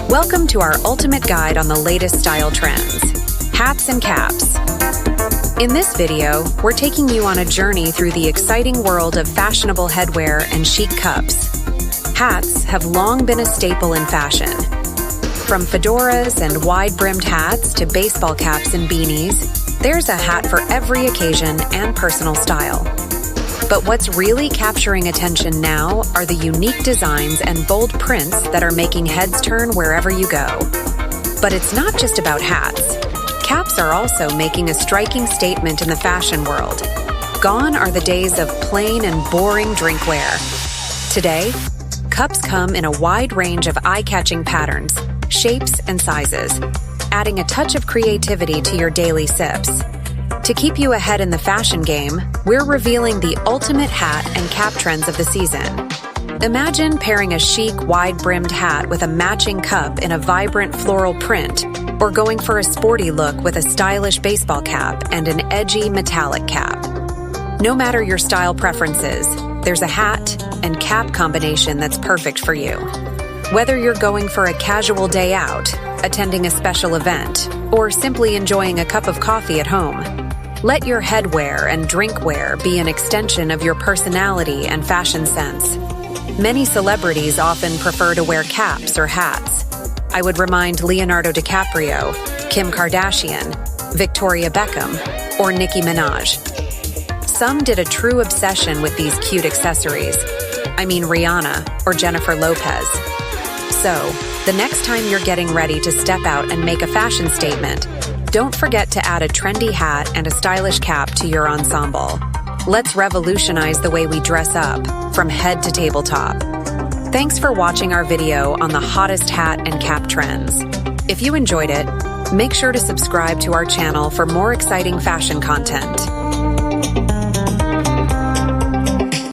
Welcome to our ultimate guide on the latest style trends, hats and caps. In this video, we're taking you on a journey through the exciting world of fashionable headwear and chic cups. Hats have long been a staple in fashion. From fedoras and wide-brimmed hats to baseball caps and beanies, there's a hat for every occasion and personal style. But what's really capturing attention now are the unique designs and bold prints that are making heads turn wherever you go. But it's not just about hats. Caps are also making a striking statement in the fashion world. Gone are the days of plain and boring drinkware. Today, cups come in a wide range of eye-catching patterns, shapes, and sizes, adding a touch of creativity to your daily sips. To keep you ahead in the fashion game, we're revealing the ultimate hat and cap trends of the season. Imagine pairing a chic, wide-brimmed hat with a matching cup in a vibrant floral print, or going for a sporty look with a stylish baseball cap and an edgy metallic cap. No matter your style preferences, there's a hat and cap combination that's perfect for you. Whether you're going for a casual day out, attending a special event, or simply enjoying a cup of coffee at home, let your headwear and drinkware be an extension of your personality and fashion sense. Many celebrities often prefer to wear caps or hats. I would remind Leonardo DiCaprio, Kim Kardashian, Victoria Beckham, or Nicki Minaj. Some did a true obsession with these cute accessories. I mean Rihanna or Jennifer Lopez. So, the next time you're getting ready to step out and make a fashion statement, don't forget to add a trendy hat and a stylish cap to your ensemble. Let's revolutionize the way we dress up, from head to tabletop. Thanks for watching our video on the hottest hat and cap trends. If you enjoyed it, make sure to subscribe to our channel for more exciting fashion content.